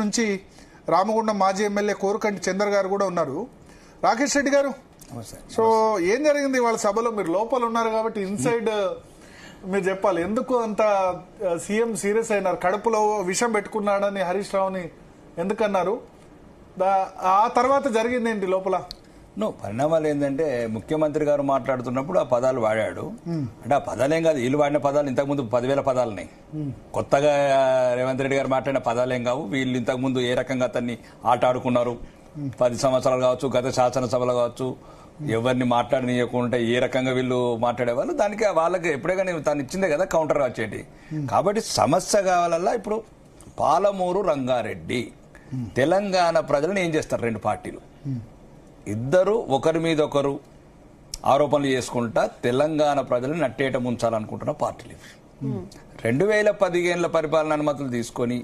నుంచి రామగుండం మాజీ ఎమ్మెల్యే కోరుకంటి చంద్ర గారు కూడా ఉన్నారు. రాకేష్ రెడ్డి గారు, సో ఏం జరిగింది వాళ్ళ సభలో? మీరు లోపల ఉన్నారు కాబట్టి ఇన్సైడ్ మీరు చెప్పాలి. ఎందుకు అంత సీఎం సీరియస్ అయినారు? కడుపులో విషం పెట్టుకున్నాడని హరీష్ రావుని ఎందుకన్నారు? ఆ తర్వాత జరిగింది ఏంటి లోపల? పరిణామాలు ఏంటంటే ముఖ్యమంత్రి గారు మాట్లాడుతున్నప్పుడు ఆ పదాలు వాడాడు. అంటే ఆ పదాలేం కాదు, వీళ్ళు వాడిన పదాలు ఇంతకుముందు 10,000 పదాలున్నాయి. కొత్తగా రేవంత్ రెడ్డి గారు మాట్లాడిన పదాలేం కావు. వీళ్ళు ఇంతకుముందు ఏ రకంగా అతన్ని ఆట ఆడుకున్నారు 10 సంవత్సరాలు కావచ్చు, గత శాసనసభలో కావచ్చు, ఎవరిని మాట్లాడనీయకుండా ఏ రకంగా వీళ్ళు మాట్లాడేవాళ్ళు. దానికి వాళ్ళకి ఎప్పుడే కానీ తను ఇచ్చిందే కదా కౌంటర్ వచ్చేటి. కాబట్టి సమస్య కావాలల్లా ఇప్పుడు పాలమూరు రంగారెడ్డి తెలంగాణ ప్రజలను ఏం చేస్తారు? రెండు పార్టీలు ఇద్దరు ఒకరి మీద ఒకరు ఆరోపణలు చేసుకుంటా తెలంగాణ ప్రజలను నట్టేట ముంచాలనుకుంటున్న పార్టీలు. 2015 పరిపాలన అనుమతులు తీసుకొని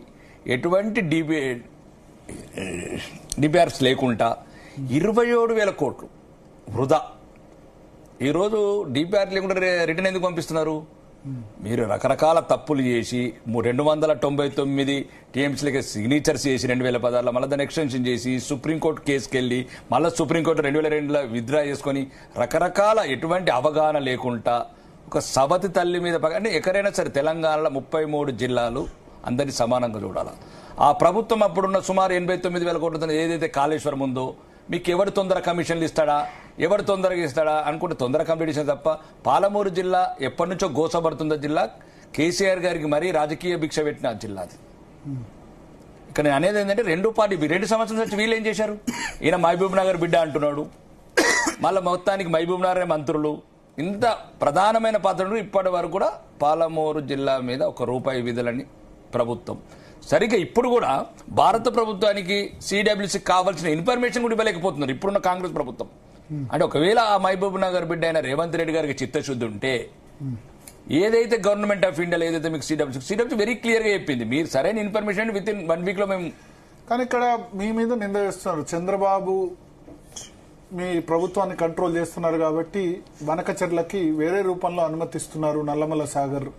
ఎటువంటి డిపిఆర్స్ లేకుండా 27,000 కోట్లు వృధా. ఈరోజు డిపిఆర్ లేకుండా రిటర్న్ ఎందుకు పంపిస్తున్నారు? మీరు రకరకాల తప్పులు చేసి 299 టీఎంసీలకి సిగ్నేచర్స్ చేసి 2016లో మళ్ళీ దాన్ని ఎక్స్టెన్షన్ చేసి సుప్రీంకోర్టు కేసుకి వెళ్ళి మళ్ళీ సుప్రీంకోర్టు 2002లో విత్డ్రా చేసుకొని రకరకాల ఎటువంటి అవగాహన లేకుండా ఒక సవతి తల్లి మీద అంటే ఎక్కడైనా సరే తెలంగాణలో 33 జిల్లాలు అందరినీ సమానంగా చూడాలి. ఆ ప్రభుత్వం అప్పుడున్న సుమారు 89,000 కోట్లతో ఏదైతే కాళేశ్వరం ఉందో మీకు ఎవరు తొందర కమిషన్లు ఇస్తాడా, ఎవరు తొందరగా ఇస్తాడా అనుకుంటే తొందర కంప్లీషన్ తప్ప. పాలమూరు జిల్లా ఎప్పటి నుంచో గోసపడుతున్న జిల్లా, కేసీఆర్ గారికి మరీ రాజకీయ భిక్ష పెట్టిన జిల్లా అది. ఇక్కడ నేను అనేది ఏంటంటే 2 సంవత్సరాల నుంచి వీళ్ళు ఏం చేశారు? ఈయన మహబూబ్ నగర్ బిడ్డ అంటున్నాడు, మళ్ళీ మొత్తానికి మహబూబ్ నగర్ మంత్రులు ఇంత ప్రధానమైన పాత్రలు ఇప్పటి వరకు కూడా పాలమూరు జిల్లా మీద ₹1 విధులని ప్రభుత్వం. సరిగ్గా ఇప్పుడు కూడా భారత ప్రభుత్వానికి సిడబ్ల్యూసీ కావాల్సిన ఇన్ఫర్మేషన్ కూడా ఇవ్వలేకపోతున్నారు ఇప్పుడున్న కాంగ్రెస్ ప్రభుత్వం. అంటే ఒకవేళ ఆ మహబూబ్ నగర్ బిడ్డ అయిన రేవంత్ రెడ్డి గారికి చిత్తశుద్ధి ఉంటే ఏదైతే గవర్నమెంట్ ఆఫ్ ఇండియాలో ఏదైతే మీకు సిడబ్ల్యూసీ వెరీ క్లియర్ గా చెప్పింది, మీరు సరైన ఇన్ఫర్మేషన్ విత్ ఇన్ 1 వీక్ లో మేము. కానీ ఇక్కడ మీ మీద నింద వేస్తున్నారు, చంద్రబాబు మీ ప్రభుత్వాన్ని కంట్రోల్ చేస్తున్నారు కాబట్టి వనకచర్లకి వేరే రూపంలో అనుమతిస్తున్నారు నల్లమల సాగర్,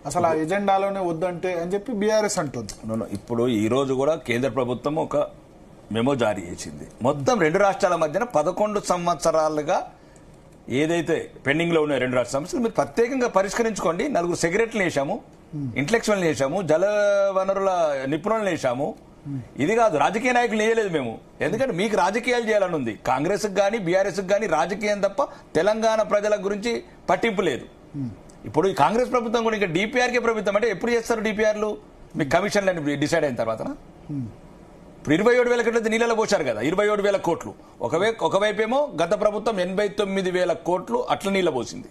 అసలు ఆ ఎజెండాలోనే వద్దంటే అని చెప్పి బీఆర్ఎస్ అంటుంది. ఇప్పుడు ఈ రోజు కూడా కేంద్ర ప్రభుత్వం ఒక మెమో జారీ చేసింది. మొత్తం 2 రాష్ట్రాల మధ్యన 11 సంవత్సరాలుగా ఏదైతే పెండింగ్ లో ఉన్న 2 రాష్ట్ర సమస్యలు మీరు ప్రత్యేకంగా పరిష్కరించుకోండి. 4 సెక్రటరీలు వేసాము, ఇంటలెక్చువల్ వేసాము, జల వనరుల నిపుణులను వేసాము. ఇది కాదు రాజకీయ నాయకులు వేయలేదు మేము, ఎందుకంటే మీకు రాజకీయాలు చేయాలని ఉంది. కాంగ్రెస్ కానీ బీఆర్ఎస్ కానీ రాజకీయం తప్ప తెలంగాణ ప్రజల గురించి పట్టింపు లేదు. ఇప్పుడు ఈ కాంగ్రెస్ ప్రభుత్వం కూడా ఇంకా డిపిఆర్కే ప్రభుత్వం అంటే ఎప్పుడు చేస్తారు డిపిఆర్లు? మీ కమిషన్లు డిసైడ్ అయిన తర్వాత. ఇప్పుడు 27,000 కోట్లు నీళ్ళలో పోశారు కదా, 27,000 కోట్లు. ఒకవైపేమో గత ప్రభుత్వం 89,000 కోట్లు అట్లా నీళ్ళ పోసింది.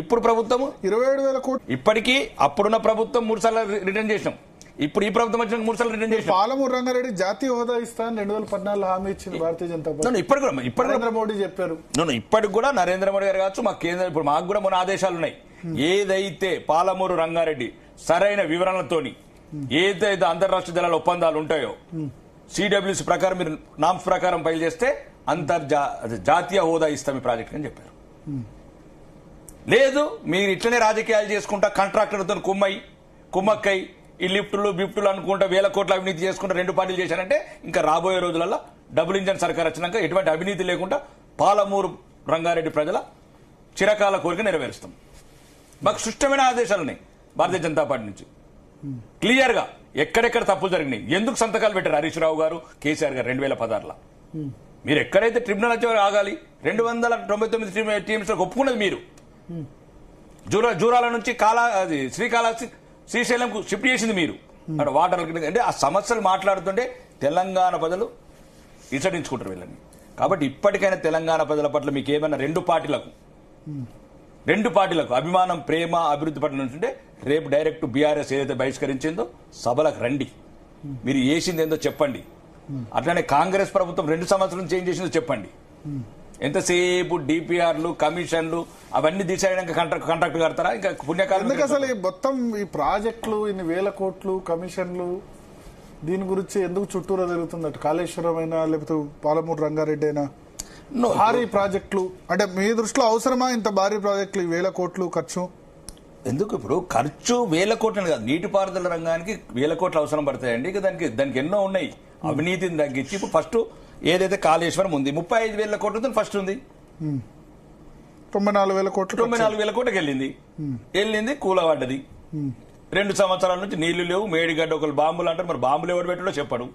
ఇప్పుడు ప్రభుత్వం 27,000 కోట్లు. ఇప్పటికీ అప్పుడున్న ప్రభుత్వం 3 సార్లు రిటర్న్ చేసినాం, ఇప్పుడు ఈ ప్రభుత్వం వచ్చిన 3 సార్లు రిటర్న్ చేసినాం. పాలమూరు రంగారెడ్డి జాతీయ హోదా ఇస్తాను 2014 హామీ ఇచ్చింది భారతీయ జనతా పార్టీ. ఇప్పుడు నరేంద్ర మోడీ చెప్పారు. ఇప్పటికి కూడా నరేంద్ర మోడీ గారు కావచ్చు, మా కేంద్ర ఇప్పుడు మాకు కూడా మొన్న ఆదేశాలు ఉన్నాయి. ఏదైతే పాలమూరు రంగారెడ్డి సరైన వివరణలతోని ఏదైతే అంతర్రాష్ట్రీయ జలాల ఒప్పందాలు ఉంటాయో సిడబ్ల్యూసీ ప్రకారం మీరు నామ్స్ ప్రకారం ఫైల్ చేస్తే జాతీయ హోదా ఇస్తాం ఈ ప్రాజెక్ట్ అని చెప్పారు. లేదు మీరు ఇట్లనే రాజకీయాలు చేసుకుంటా కాంట్రాక్టర్తో కుమ్మక్కై ఈ లిఫ్టులు బిఫ్టులు అనుకుంటా 1,000 కోట్ల అవినీతి చేసుకుంటా 2 పార్టీలు చేశారంటే ఇంకా రాబోయే రోజులలో డబుల్ ఇంజన్ సర్కార్ వచ్చినాక ఎటువంటి అవినీతి లేకుండా పాలమూరు రంగారెడ్డి ప్రజల చిరకాల కోరిక నెరవేరుస్తాం. మాకు స్పష్టమైన ఆదేశాలు ఉన్నాయి భారతీయ జనతా పార్టీ నుంచి క్లియర్ గా ఎక్కడెక్కడ తప్పులు జరిగినాయి, ఎందుకు సంతకాలు పెట్టారు హరీష్ రావు గారు, కేసీఆర్ గారు 2016లో. మీరు ఎక్కడైతే ట్రిబ్యునల్ వచ్చి ఆగాలి, 299 టీమ్స్ ఒప్పుకున్నది మీరు. జూరాల నుంచి శ్రీశైలం షిఫ్ట్ చేసింది మీరు. అక్కడ వాటర్ అంటే ఆ సమస్యలు మాట్లాడుతుంటే తెలంగాణ ప్రజలు ఇసడించుకుంటారు వీళ్ళని. కాబట్టి ఇప్పటికైనా తెలంగాణ ప్రజల పట్ల మీకు ఏమైనా 2 పార్టీలకు అభిమానం, ప్రేమ, అభివృద్ధి పట్ల నుంచుంటే రేపు డైరెక్ట్ బీఆర్ఎస్ ఏదైతే బహిష్కరించిందో సభలకు రండి, మీరు చేసింది ఏందో చెప్పండి. అట్లానే కాంగ్రెస్ ప్రభుత్వం 2 సంవత్సరాల నుంచి ఏం చేసిందో చెప్పండి. ఎంతసేపు డిపిఆర్లు కమిషన్లు అవన్నీ తీసేయడానికి కాంట్రాక్ట్ కడతారా? ఇంకా పుణ్యకాలం అసలు మొత్తం ఈ ప్రాజెక్టులు ఇన్ని 1,000 కోట్లు కమిషన్లు దీని గురించి ఎందుకు చుట్టూరా జరుగుతుంది? కాళేశ్వరం అయినా లేకపోతే పాలమూరు రంగారెడ్డి అయినా భారీ ప్రాజెక్టులు అంటే మీ దృష్టిలో అవసరమా ఇంత భారీ ప్రాజెక్టులు 1,000 కోట్లు ఖర్చు? ఎందుకు ఇప్పుడు ఖర్చు వేల కోట్లు కాదు, నీటిపారుదల రంగానికి వేల కోట్లు అవసరం పడతాయండి. ఇక దానికి ఎన్నో ఉన్నాయి. అవినీతిని తగ్గించి ఇప్పుడు ఫస్ట్ ఏదైతే కాళేశ్వరం ఉంది 35,000 కోట్లతో ఫస్ట్ ఉంది, 94,000 కోట్లు 94,000 కోట్లకి వెళ్ళింది కూలబడ్డది. 2 సంవత్సరాల నుంచి నీళ్లు లేవు, మేడిగడ్డ ఒకరు బాంబులు అంటారు, మరి బాంబులు ఎవరు పెట్టడో చెప్పడు.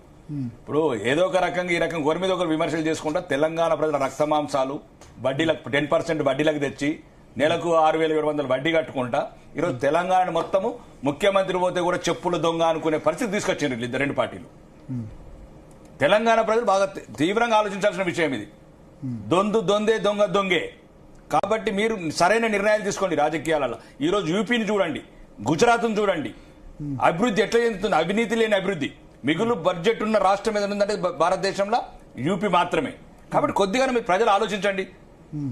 ఇప్పుడు ఏదో ఒక రకంగా ఈ రకంగా ఒకరి మీద ఒకరు విమర్శలు చేసుకుంటా తెలంగాణ ప్రజల రక్తమాంసాలు వడ్డీలకు 10% వడ్డీలకు తెచ్చి నెలకు 6,700 వడ్డీ కట్టుకుంటా ఈరోజు తెలంగాణ మొత్తము ముఖ్యమంత్రి పోతే కూడా చెప్పులు దొంగ అనుకునే పరిస్థితి తీసుకొచ్చిండ్రు ఇద్దరు రెండు పార్టీలు. తెలంగాణ ప్రజలు బాగా తీవ్రంగా ఆలోచించాల్సిన విషయం ఇది. దొందే దొంగ దొంగే. కాబట్టి మీరు సరైన నిర్ణయాలు తీసుకోండి రాజకీయాలలో. ఈ రోజు యూపీని చూడండి, గుజరాత్ను చూడండి, అభివృద్ధి ఎట్లా చెందుతుంది. అవినీతి లేని అభివృద్ధి. మిగులు బడ్జెట్ ఉన్న రాష్ట్రం ఏదైనా ఉందంటే భారతదేశంలో యూపీ మాత్రమే. కాబట్టి కొద్దిగా మీరు ప్రజలు ఆలోచించండి.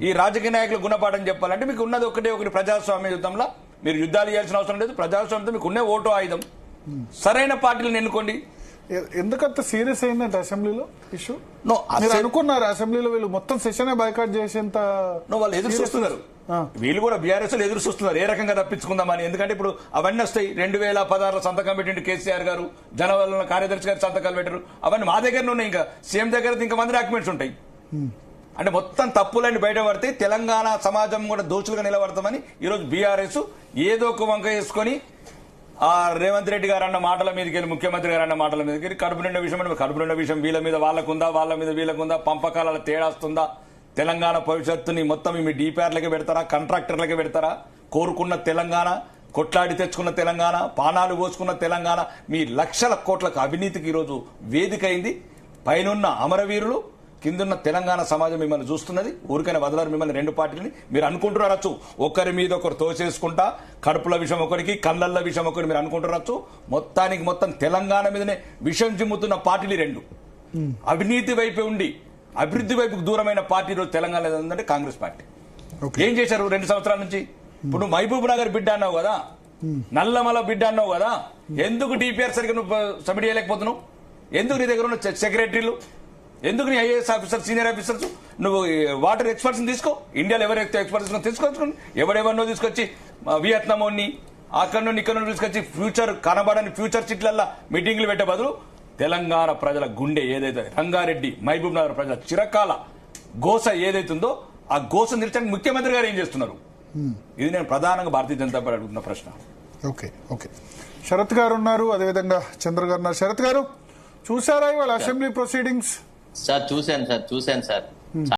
ఈ రాజకీయ నాయకులు గుణపాఠం చెప్పాలంటే మీకు ఉన్నది ఒకటి ప్రజాస్వామ్య యుద్ధంలో మీరు యుద్ధాలు చేయాల్సిన అవసరం లేదు. ప్రజాస్వామ్యంతో మీకు ఉన్నే ఓటో ఆయుధం. సరైన పార్టీలను ఎన్నుకోండి. ఎందుకంత సీరియస్ అయిందంటే అసెంబ్లీలో ఇష్యూ మీరు అనుకున్నారు? అసెంబ్లీలో వీళ్ళు మొత్తం సెషన్ బాయ్కాట్ చేసేంత వాళ్ళు ఎదురు చూస్తున్నారు. వీళ్ళు కూడా బీఆర్ఎస్ ఎదురు చూస్తున్నారు ఏ రకంగా తప్పించుకుందామని. ఎందుకంటే ఇప్పుడు అవన్నీ వస్తాయి. 2016 సంతకం పెట్టిండు కేసీఆర్ గారు, జనవరిలో కార్యదర్శి గారు సంతకాలు పెట్టారు. అవన్నీ మా దగ్గరనే ఉన్నాయి. ఇంకా సీఎం దగ్గర ఇంకా మంది డాక్యుమెంట్స్ ఉంటాయి. అంటే మొత్తం తప్పులన్నీ బయటపడితే తెలంగాణ సమాజం కూడా దోచులుగా నిలబడతామని ఈరోజు బీఆర్ఎస్ ఏదో ఒక వంక వేసుకొని ఆ రేవంత్ రెడ్డి గారు అన్న మాటల మీదకి వెళ్ళి, ముఖ్యమంత్రి గారు అన్న మాటల మీదకి వెళ్ళి కడుపు నిండా విషయం అంటే కడుపు నిండా విషయం వీళ్ళ మీద వాళ్ళకుందా, వాళ్ళ మీద వీళ్ళకుందా, పంపకాల తేడాస్తుందా, తెలంగాణ భవిష్యత్తుని మొత్తం మీ డిపిఆర్లకే పెడతారా, కాంట్రాక్టర్లకే పెడతారా? కోరుకున్న తెలంగాణ, కొట్లాడి తెచ్చుకున్న తెలంగాణ, పానాలు పోసుకున్న తెలంగాణ మీ లక్షల కోట్లకు అవినీతికి ఈరోజు వేదిక అయింది. పైనున్న అమరవీరులు, కిందున్న తెలంగాణ సమాజం మిమ్మల్ని చూస్తున్నది. ఊరికైనా వదలరు మిమ్మల్ని రెండు పార్టీలని. మీరు అనుకుంటున్నారచ్చు ఒకరి మీద ఒకరు తోసేసుకుంటా, కడుపుల విషయం ఒకరికి, కళ్ళల్ల విషయం ఒకటి మీరు అనుకుంటున్నారచ్చు. మొత్తానికి మొత్తం తెలంగాణ మీదనే విషం చిమ్ముతున్న పార్టీలు రెండు. అవినీతి వైపు ఉండి అభివృద్ధి వైపుకు దూరమైన పార్టీ రోజు తెలంగాణ ఉందంటే కాంగ్రెస్ పార్టీ. ఏం చేశారు 2 సంవత్సరాల నుంచి? ఇప్పుడు మహబూబ్ నగర్ బిడ్డ అన్నావు కదా, నల్లమల బిడ్డ అన్నావు కదా, ఎందుకు డిపిఆర్ సరిగ్గా నువ్వు సబ్మిట్ చేయలేకపోతున్నావు? ఎందుకు నీ దగ్గర ఉన్న సెక్రటరీలు, ఎందుకు నీ ఐఏఎస్ ఆఫీసర్, సీనియర్ ఆఫీసర్స్, నువ్వు వాటర్ ఎక్స్పర్ట్స్ తీసుకో. ఇండియాలో ఎవరైతే ఎక్స్పర్ట్స్ తీసుకొచ్చుకోండి. ఎవడెవరినో తీసుకొచ్చి వియత్నామోని అక్కడ నుండి ఇక్కడ నుండి తీసుకొచ్చి ఫ్యూచర్ కనబడని ఫ్యూచర్ చిట్లల్లా మీటింగ్లు పెట్టే బదులు తెలంగాణ ప్రజల గుండె ఏదైతే రంగారెడ్డి, మహబూబ్ నగర్ ప్రజల చిరకాల గోస ఏదైతుందో ఆ గోస నిలిచడానికి ముఖ్యమంత్రి గారు ఏం చేస్తున్నారు? ఇది నేను ప్రధానంగా భారతీయ జనతా పార్టీ అడుగుతున్న ప్రశ్న. ఓకే శరత్ గారు ఉన్నారు, అదేవిధంగా చంద్ర గారు ఉన్నారు. శరత్ గారు చూసారా ఇవాళ అసెంబ్లీ ప్రొసీడింగ్స్? సార్ చూశాను సార్